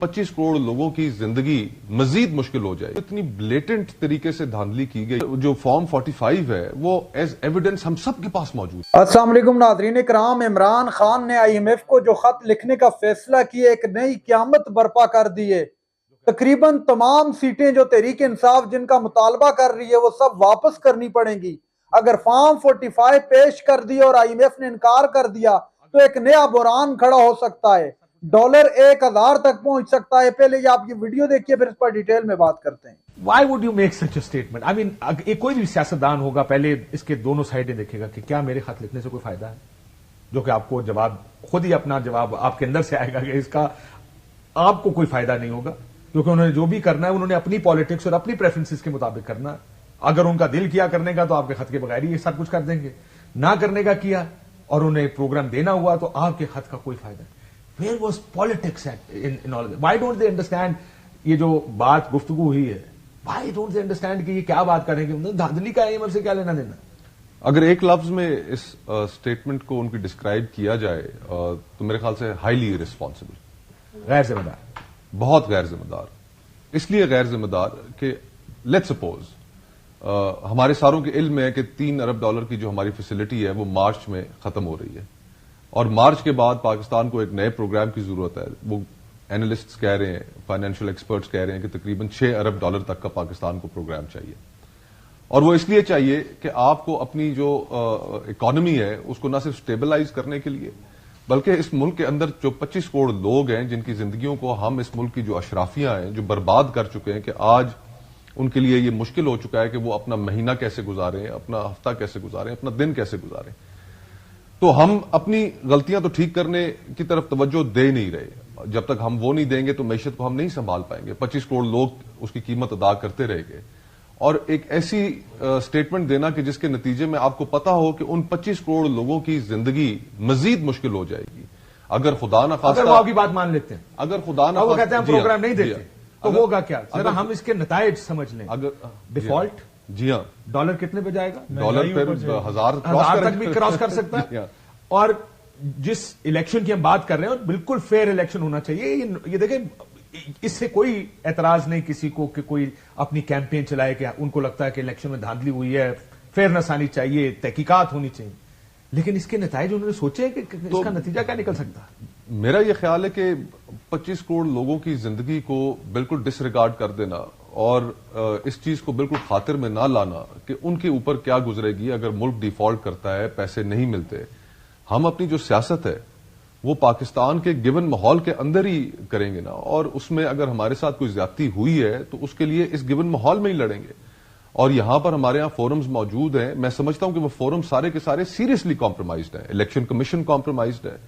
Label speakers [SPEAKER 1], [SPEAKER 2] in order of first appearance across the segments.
[SPEAKER 1] 25 करोड़ लोगों की जिंदगी मजीद मुश्किल हो जाए। इतनी ब्लेटेंट तरीके से धांधली की गई। जो फॉर्म 45 है वो एज एविडेंस हम सब के पास मौजूद है।
[SPEAKER 2] अस्सलाम वालेकुम नाज़रीन कराम, इमरान खान ने IMF को जो खत लिखने का फैसला किया एक नई क़यामत बर्पा कर दी है। तकरीबन तमाम सीटें जो तहरीक इंसाफ जिनका मुतालबा कर रही है वो सब वापस करनी पड़ेंगी। अगर फॉर्म 45 पेश कर दिया और IMF ने इनकार कर दिया तो एक नया बुरान खड़ा हो सकता है। डॉलर 1000 तक पहुंच सकता है। पहले ये आप ये वीडियो देखिए, फिर इस पर डिटेल में बात करते हैं।
[SPEAKER 3] Why would you make such a statement? I mean, एक कोई भी सियासतदान होगा पहले इसके दोनों साइडें देखेगा कि क्या मेरे खत लिखने से कोई फायदा है, जो कि आपको जवाब खुद ही अपना जवाब आपके अंदर से आएगा कि इसका आपको कोई फायदा नहीं होगा, क्योंकि उन्होंने जो भी करना है उन्होंने अपनी पॉलिटिक्स और अपनी प्रेफरेंसेस के मुताबिक करना है। अगर उनका दिल किया करने का तो आपके खत के बगैर ही ये सब कुछ कर देंगे, ना करने का किया और उन्हें प्रोग्राम देना हुआ तो आपके खत का कोई फायदा नहीं। Where was politics in all of this? Why don't they understand? ये जो बात गुफ्तगू हुई है, why don't they understand कि ये क्या बात करेंगे? धांधली का IMF से क्या लेना देना?
[SPEAKER 1] अगर एक लफ्ज में इस स्टेटमेंट को उनकी डिस्क्राइब किया जाए तो मेरे ख्याल से हाईली इररिस्पॉन्सिबल,
[SPEAKER 3] गैर जिम्मेदार,
[SPEAKER 1] बहुत गैर जिम्मेदार। इसलिए गैर जिम्मेदार कि लेट्स सपोज हमारे सारों के इल्म है कि $3 अरब की जो हमारी फैसिलिटी है वो मार्च में खत्म हो रही है और मार्च के बाद पाकिस्तान को एक नए प्रोग्राम की जरूरत है। वो एनालिस्ट्स कह रहे हैं, फाइनेंशियल एक्सपर्ट्स कह रहे हैं कि तकरीबन $6 अरब तक का पाकिस्तान को प्रोग्राम चाहिए। और वो इसलिए चाहिए कि आपको अपनी जो इकोनॉमी है उसको ना सिर्फ स्टेबलाइज करने के लिए बल्कि इस मुल्क के अंदर जो 25 करोड़ लोग हैं जिनकी जिंदगियों को हम इस मुल्क की जो अशराफियां हैं जो बर्बाद कर चुके हैं कि आज उनके लिए ये मुश्किल हो चुका है कि वो अपना महीना कैसे गुजारें, अपना हफ्ता कैसे गुजारें, अपना दिन कैसे गुजारें। तो हम अपनी गलतियां तो ठीक करने की तरफ तवज्जो दे नहीं रहे। जब तक हम वो नहीं देंगे तो मैशत को हम नहीं संभाल पाएंगे। 25 करोड़ लोग उसकी कीमत अदा करते रहेंगे और एक ऐसी स्टेटमेंट देना कि जिसके नतीजे में आपको पता हो कि उन 25 करोड़ लोगों की जिंदगी मजीद मुश्किल हो जाएगी। अगर खुदा ना खास्ता,
[SPEAKER 3] अगर वो आपकी बात मान लेते हैं,
[SPEAKER 1] अगर खुदा ना
[SPEAKER 3] वो कहते हैं हम प्रोग्राम नहीं देते तो होगा क्या?
[SPEAKER 1] अगर
[SPEAKER 3] हम इसके नतायज समझ लें।
[SPEAKER 1] अगर
[SPEAKER 3] डिफॉल्ट,
[SPEAKER 1] जी हाँ,
[SPEAKER 3] डॉलर कितने पे जाएगा?
[SPEAKER 1] डॉलर पर 1000
[SPEAKER 3] तक भी क्रॉस कर सकता है। और जिस इलेक्शन की हम बात कर रहे हैं बिल्कुल फेयर इलेक्शन होना चाहिए। ये देखें, इससे कोई एतराज नहीं किसी को कि कोई अपनी कैंपेन चलाए कि उनको लगता है कि इलेक्शन में धांधली हुई है, फेयरनेस आनी चाहिए, तहकीकात होनी चाहिए, लेकिन इसके नतीजे उन्होंने सोचे कि इसका नतीजा क्या निकल सकता है।
[SPEAKER 1] मेरा यह ख्याल है कि 25 करोड़ लोगों की जिंदगी को बिल्कुल डिसरिगार्ड कर देना और इस चीज को बिल्कुल खातिर में ना लाना कि उनके ऊपर क्या गुजरेगी अगर मुल्क डिफॉल्ट करता है, पैसे नहीं मिलते। हम अपनी जो सियासत है वो पाकिस्तान के गिवन माहौल के अंदर ही करेंगे ना, और उसमें अगर हमारे साथ कोई ज्यादती हुई है तो उसके लिए इस गिवन माहौल में ही लड़ेंगे। और यहां पर हमारे यहां फोरम्स मौजूद हैं। मैं समझता हूं कि वो फोरम सारे के सारे सीरियसली कॉम्प्रोमाइज्ड हैं। इलेक्शन कमीशन कॉम्प्रोमाइज्ड है,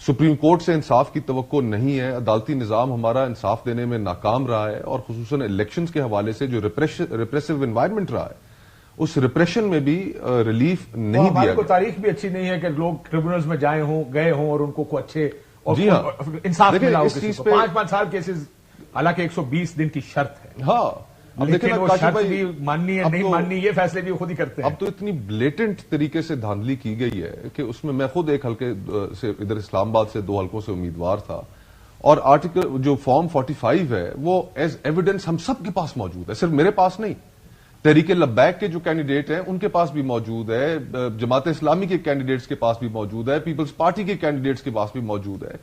[SPEAKER 1] सुप्रीम कोर्ट से इंसाफ की तवक्को नहीं है, अदालती निजाम हमारा इंसाफ देने में नाकाम रहा है और खुसूसन इलेक्शंस के हवाले से जो रिप्रेसिव एनवायरमेंट रहा है उस रिप्रेशन में भी रिलीफ नहीं दिया गया।
[SPEAKER 3] तारीख भी अच्छी नहीं है कि लोग ट्रिब्यूनल्स में गए हों और उनको अच्छे और
[SPEAKER 1] जी हाँ,
[SPEAKER 3] इंसाफ मिला हो।
[SPEAKER 1] इस चीज पे
[SPEAKER 3] 5-5 साल केसेस, हालांकि 120 दिन की शर्त है।
[SPEAKER 1] हाँ, अब
[SPEAKER 3] लेकिन वो शर्त
[SPEAKER 1] भाई,
[SPEAKER 3] भी माननी है नहीं माननी ये फैसले भी खुद ही करते हैं।
[SPEAKER 1] अब तो इतनी ब्लेटेंट तरीके से धांधली की गई है कि उसमें मैं खुद एक हल्के से इधर इस्लामाबाद से 2 हल्कों से उम्मीदवार था और आर्टिकल जो फॉर्म 45 है वो एज एविडेंस हम सब के पास मौजूद है, सिर्फ मेरे पास नहीं। तहरीक लब्बैक के जो कैंडिडेट हैं उनके पास भी मौजूद है, जमात इस्लामी के कैंडिडेट्स के पास भी मौजूद है, पीपल्स पार्टी के कैंडिडेट्स के पास भी मौजूद है।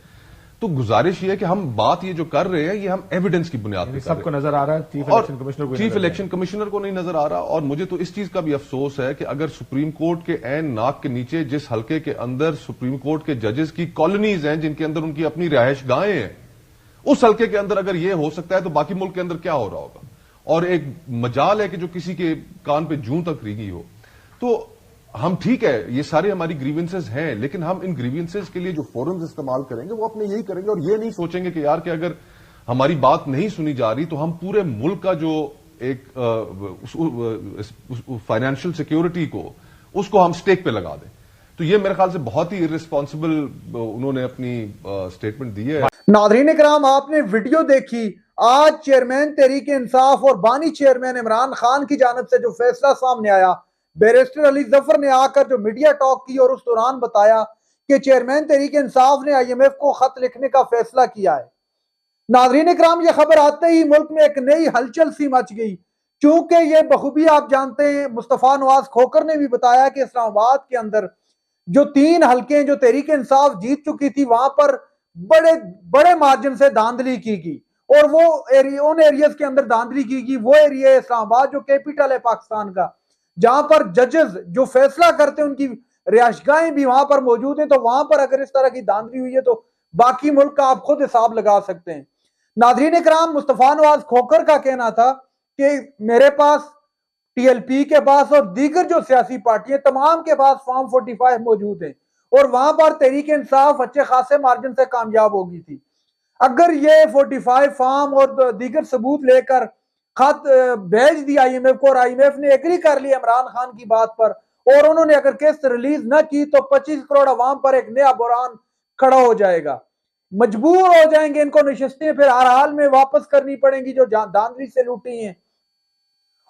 [SPEAKER 1] तो गुजारिश ये है कि हम बात ये जो कर रहे हैं ये हम एविडेंस की बुनियाद पर
[SPEAKER 3] सबको नजर आ रहा है, चीफ
[SPEAKER 1] इलेक्शन कमिश्नर को नहीं नजर आ रहा। और मुझे तो इस चीज का भी अफसोस है कि अगर सुप्रीम कोर्ट के ऐन नाक के नीचे जिस हल्के के अंदर सुप्रीम कोर्ट के जजेस की कॉलोनीज हैं जिनके अंदर उनकी अपनी रिहायश गाहें हैं, उस हल्के के अंदर अगर ये हो सकता है तो बाकी मुल्क के अंदर क्या हो रहा होगा। और एक मजाल है कि जो किसी के कान पे जूं तक रीगी हो। तो हम ठीक है, ये सारे हमारी ग्रीवेंसेस हैं, लेकिन हम इन ग्रीवेंसेस के लिए जो फोरम्स इस्तेमाल करेंगे वो अपने यही करेंगे और ये नहीं सोचेंगे कि यार कि अगर हमारी बात नहीं सुनी जा रही तो हम पूरे मुल्क का जो एक फाइनेंशियल सिक्योरिटी को उसको हम स्टेक पे लगा दें। तो ये मेरे ख्याल से बहुत ही इररिस्पॉन्सिबल उन्होंने अपनी स्टेटमेंट दी है।
[SPEAKER 2] नाज़रीन कराम, आपने वीडियो देखी। आज चेयरमैन तहरीक इंसाफ और बानी चेयरमैन इमरान खान की जानिब से जो फैसला सामने आया, बैरिस्टर अली जफर ने आकर जो मीडिया टॉक की और उस दौरान बताया कि चेयरमैन तहरीक इंसाफ ने IMF को खत लिखने का फैसला किया है। नाज़रीन इकराम, ये खबर आते ही मुल्क में एक नई हलचल सी मच गई, क्योंकि ये बखूबी आप जानते हैं, मुस्तफ़ा नवाज खोखर ने भी बताया कि इस्लामाबाद के अंदर जो 3 हल्के जो तहरीक इंसाफ जीत चुकी थी, वहां पर बड़े बड़े मार्जिन से धांधली की गई। और वो उन एरियाज के अंदर धांधली की गई, वो एरिया है इस्लामाबाद जो कैपिटल है पाकिस्तान का, जहां पर जजेस जो फैसला करते हैं उनकी रिहायशगाहें भी वहां पर मौजूद है। तो वहां पर अगर इस तरह की धांधली हुई है तो बाकी मुल्क का आप खुद हिसाब लगा सकते हैं। नाज़रीन इकराम, मुस्तफ़ा नवाज खोखर का कहना था कि मेरे पास, टीएलपी के पास और दीगर जो सियासी पार्टियां तमाम के पास फॉर्म 45 मौजूद है और वहां पर तहरीक इंसाफ अच्छे खासे मार्जिन से कामयाब होगी थी। अगर ये 45 फॉर्म और दीगर सबूत लेकर खत भेज दिया आईएमएफ को और आईएमएफ ने एग्री कर लिया इमरान खान की बात पर और उन्होंने अगर किस्त रिलीज न की तो 25 करोड़ अवाम पर एक नया बुरान खड़ा हो जाएगा। मजबूर हो जाएंगे इनको नशिस्तें फिर हर हाल में वापस करनी पड़ेंगी जो धांधली से लूटी हैं।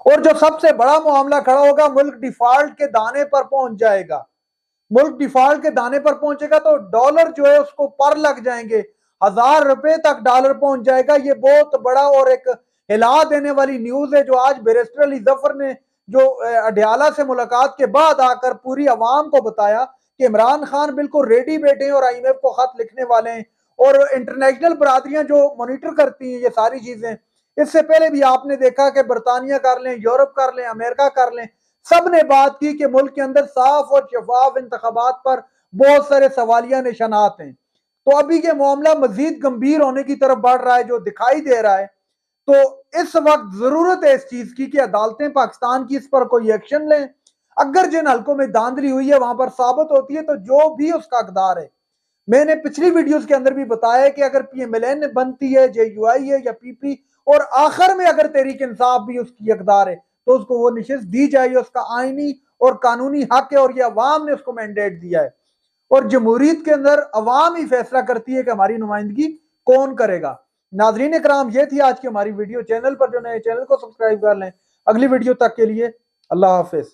[SPEAKER 2] और जो सबसे बड़ा मामला खड़ा होगा, मुल्क डिफॉल्ट के दाने पर पहुंच जाएगा। मुल्क डिफॉल्ट के दाने पर पहुंचेगा तो डॉलर जो है उसको पर लग जाएंगे, 1000 रुपए तक डॉलर पहुंच जाएगा। ये बहुत बड़ा और एक हिला देने वाली न्यूज है जो आज बैरिस्टर अली जफर ने जो अडयाला से मुलाकात के बाद आकर पूरी अवाम को बताया कि इमरान खान बिल्कुल रेडी बैठे हैं और आईएमएफ को खत लिखने वाले हैं। और इंटरनेशनल बरादरियां जो मॉनिटर करती हैं ये सारी चीजें, इससे पहले भी आपने देखा कि बरतानिया कर लें, यूरोप कर लें, अमेरिका कर लें, सब ने बात की कि मुल्क के अंदर साफ और शफाफ इंतखाबात पर बहुत सारे सवालिया निशानात हैं। तो अभी ये मामला मजीद गंभीर होने की तरफ बढ़ रहा है जो दिखाई दे रहा है। तो इस वक्त जरूरत है इस चीज की कि अदालतें पाकिस्तान की इस पर कोई एक्शन लें। अगर जिन हल्कों में धांधली हुई है वहां पर साबित होती है तो जो भी उसका हकदार है, मैंने पिछली वीडियोस के अंदर भी बताया कि अगर पीएमएलएन बनती है, जेयूआई है या पीपी, और आखिर में अगर तहरीक इंसाफ भी उसकी हकदार है तो उसको वो निशिस्त दी जाए, उसका आईनी और कानूनी हक है और ये अवाम ने उसको मैंडेट दिया है। और जमहूरियत के अंदर अवाम ही फैसला करती है कि हमारी नुमाइंदगी कौन करेगा। नाजरीन इकराम, ये थी आज की हमारी वीडियो। चैनल पर जो नए चैनल को सब्सक्राइब कर लें। अगली वीडियो तक के लिए अल्लाह हाफिज।